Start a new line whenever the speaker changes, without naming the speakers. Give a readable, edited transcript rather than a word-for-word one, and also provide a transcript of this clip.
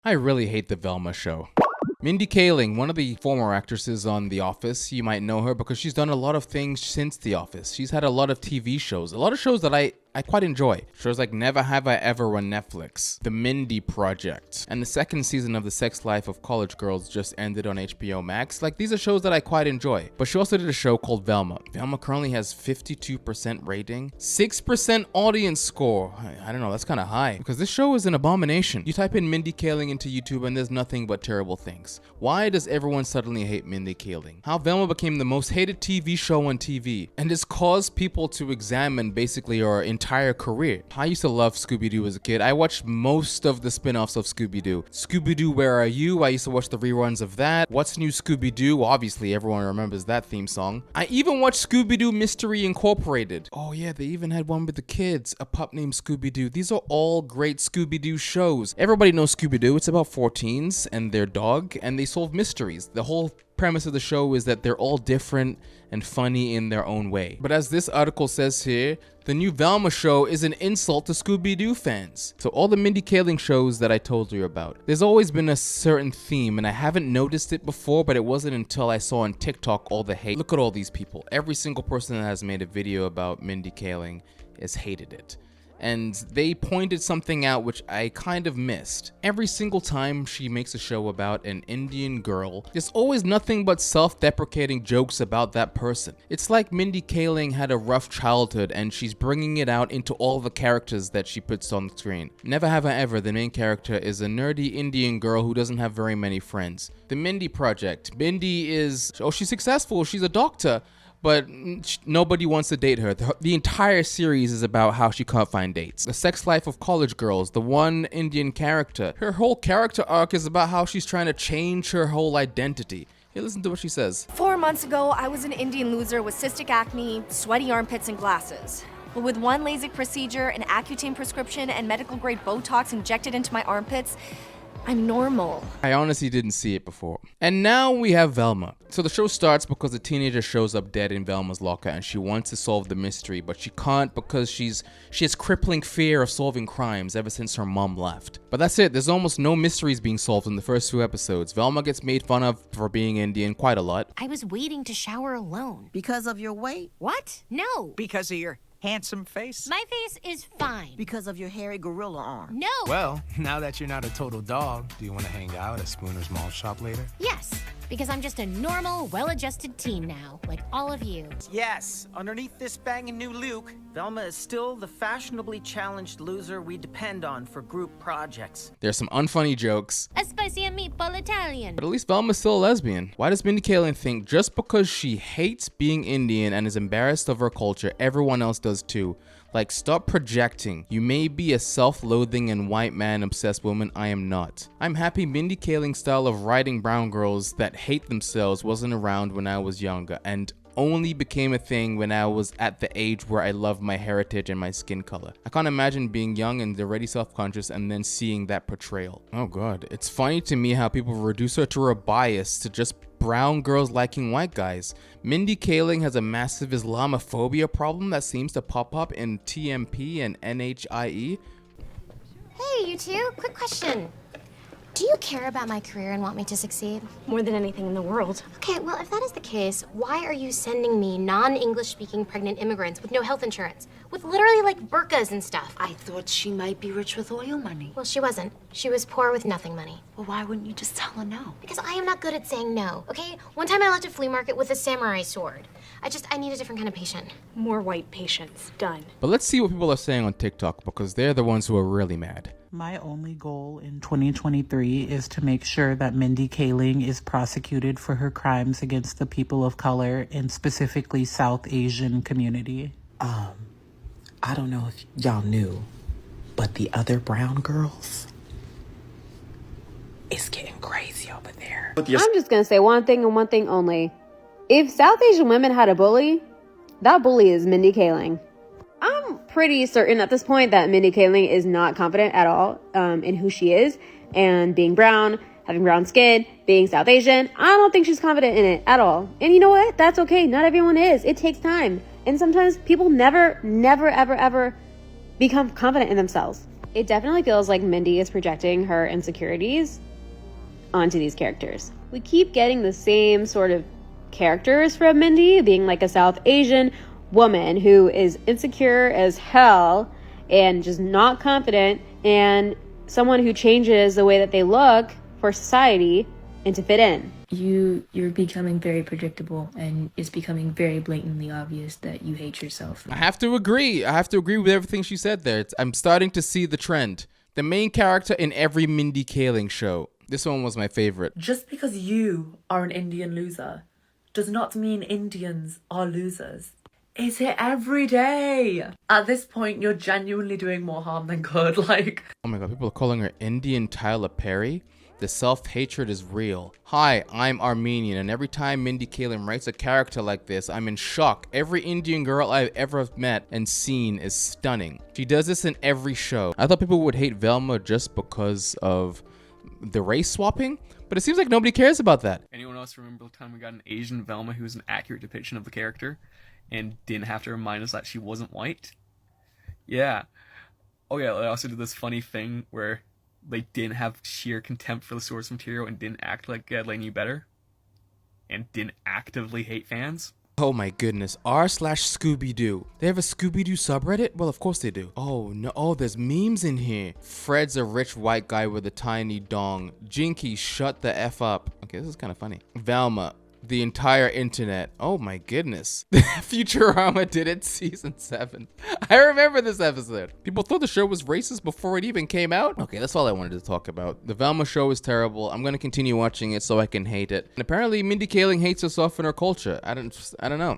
I really hate the Velma Show. Mindy Kaling, one of the former actresses on The Office. You might know her because she's done a lot of things since The Office. She's had a lot of TV shows, a lot of shows that I quite enjoy. Shows like Never Have I Ever on Netflix, The Mindy Project, and the second season of The Sex Life of College Girls just ended on HBO Max. Like, these are shows that I quite enjoy. But she also did a show called Velma. Velma currently has 52% rating, 6% audience score. I don't know, that's kind of high because this show is an abomination. You type in Mindy Kaling into YouTube and there's nothing but terrible things. Why does everyone suddenly hate Mindy Kaling? How Velma became the most hated TV show on TV, and it's caused people to examine basically our entire career. I used to love Scooby-Doo as a kid. I watched most of the spin-offs of Scooby-Doo. Scooby-Doo, Where Are You? I used to watch the reruns of that. What's New Scooby-Doo? Obviously, everyone remembers that theme song. I even watched Scooby-Doo Mystery Incorporated. Oh yeah, they even had one with the kids, a pup named Scooby-Doo. These are all great Scooby-Doo shows. Everybody knows Scooby-Doo. It's about 4 teens and their dog, and they solve mysteries. The whole premise of the show is that they're all different and funny in their own way. But as this article says here, the new Velma Show is an insult to Scooby-Doo fans. So all the Mindy Kaling shows that I told you about, there's always been a certain theme, and I haven't noticed it before, but it wasn't until I saw on TikTok all the hate. Look at all these people. Every single person that has made a video about Mindy Kaling has hated it. And they pointed something out which I kind of missed. Every single time she makes a show about an Indian girl, there's always nothing but self-deprecating jokes about that person. It's like Mindy Kaling had a rough childhood and she's bringing it out into all the characters that she puts on the screen. Never Have I Ever, the main character, is a nerdy Indian girl who doesn't have very many friends. The Mindy Project. Mindy is, she's successful, she's a doctor, but nobody wants to date her. The entire series is about how she can't find dates. The Sex Life of College Girls, the one Indian character, her whole character arc is about how she's trying to change her whole identity. Hey, listen to what she says.
4 months ago, I was an Indian loser with cystic acne, sweaty armpits, and glasses. But with one LASIK procedure, an Accutane prescription, and medical-grade Botox injected into my armpits, I'm normal.
I honestly didn't see it before. And now we have Velma. So the show starts because a teenager shows up dead in Velma's locker and she wants to solve the mystery, but she can't because she has crippling fear of solving crimes ever since her mom left. But that's it. There's almost no mysteries being solved in the first 2 episodes. Velma gets made fun of for being Indian quite a lot.
I was waiting to shower alone.
Because of your weight?
What? No.
Because of your handsome face?
My face is fine.
Because of your hairy gorilla arm?
No.
Well, now that you're not a total dog, do you want to hang out at Spooner's Mall Shop later?
Yes, because I'm just a normal, well-adjusted teen now, like all of you.
Yes, underneath this banging new Luke, Velma is still the fashionably challenged loser we depend on for group projects.
There's some unfunny jokes.
A spicy and meatball Italian.
But at least Velma's still a lesbian. Why does Mindy Kaling think just because she hates being Indian and is embarrassed of her culture, everyone else does too? Like, stop projecting. You may be a self-loathing and white man-obsessed woman. I am not. I'm happy Mindy Kaling's style of writing brown girls that hate themselves wasn't around when I was younger and only became a thing when I was at the age where I love my heritage and my skin color. I can't imagine being young and already self-conscious and then seeing that portrayal. Oh god. It's funny to me how people reduce her to a bias to just brown girls liking white guys. Mindy Kaling has a massive Islamophobia problem that seems to pop up in TMP and NHIE.
Hey, you two, quick question. Do you care about my career and want me to succeed?
More than anything in the world.
Okay, well, if that is the case, why are you sending me non-English speaking pregnant immigrants with no health insurance? With literally like burqas and stuff.
I thought she might be rich with oil money.
Well, she wasn't. She was poor with nothing money.
Well, why wouldn't you just tell her no?
Because I am not good at saying no, okay? One time I left a flea market with a samurai sword. I need a different kind of patient.
More white patients. Done.
But let's see what people are saying on TikTok because they're the ones who are really mad.
My only goal in 2023 is to make sure that Mindy Kaling is prosecuted for her crimes against the people of color and specifically South Asian community.
I don't know if y'all knew, but the other brown girls, it's getting crazy over there.
I'm just gonna say one thing and one thing only. If South Asian women had a bully, that bully is Mindy Kaling. I'm pretty certain at this point that Mindy Kaling is not confident at all in who she is, and being brown, having brown skin, being South Asian, I don't think she's confident in it at all. And you know what? That's okay. Not everyone is. It takes time. And sometimes people never, ever become confident in themselves. It definitely feels like Mindy is projecting her insecurities onto these characters. We keep getting the same sort of characters from Mindy, being like a South Asian woman who is insecure as hell and just not confident, and someone who changes the way that they look for society and to fit in.
You're becoming very predictable, and it's becoming very blatantly obvious that you hate yourself.
I have to agree. I have to agree with everything she said there. I'm starting to see the trend. The main character in every Mindy Kaling show. This one was my favorite.
Just because you are an Indian loser does not mean Indians are losers. It's it every day. At this point, you're genuinely doing more harm than good. Like,
oh my god, people are calling her Indian Tyler Perry. The self-hatred is real. Hi, I'm Armenian, and every time Mindy Kaling writes a character like this, I'm in shock. Every Indian girl I've ever met and seen is stunning. She does this in every show. I thought people would hate Velma just because of the race swapping, but it seems like nobody cares about that.
Anyone else remember the time we got an Asian Velma who was an accurate depiction of the character and didn't have to remind us that she wasn't white? Yeah. Oh yeah, they also did this funny thing where they didn't have sheer contempt for the source material and didn't act like they knew better and didn't actively hate fans.
Oh my goodness, r/Scooby-Doo. They have a Scooby-Doo subreddit? Well, of course they do. Oh no, oh, there's memes in here. Fred's a rich white guy with a tiny dong. Jinky, shut the F up. Okay, this is kind of funny. Velma, the entire internet. Oh my goodness. Futurama did it season 7. I remember this episode. People thought the show was racist before it even came out. Okay, that's all I wanted to talk about. The Velma show is terrible. I'm gonna continue watching it so I can hate it. And apparently Mindy Kaling hates herself and her culture. I don't know.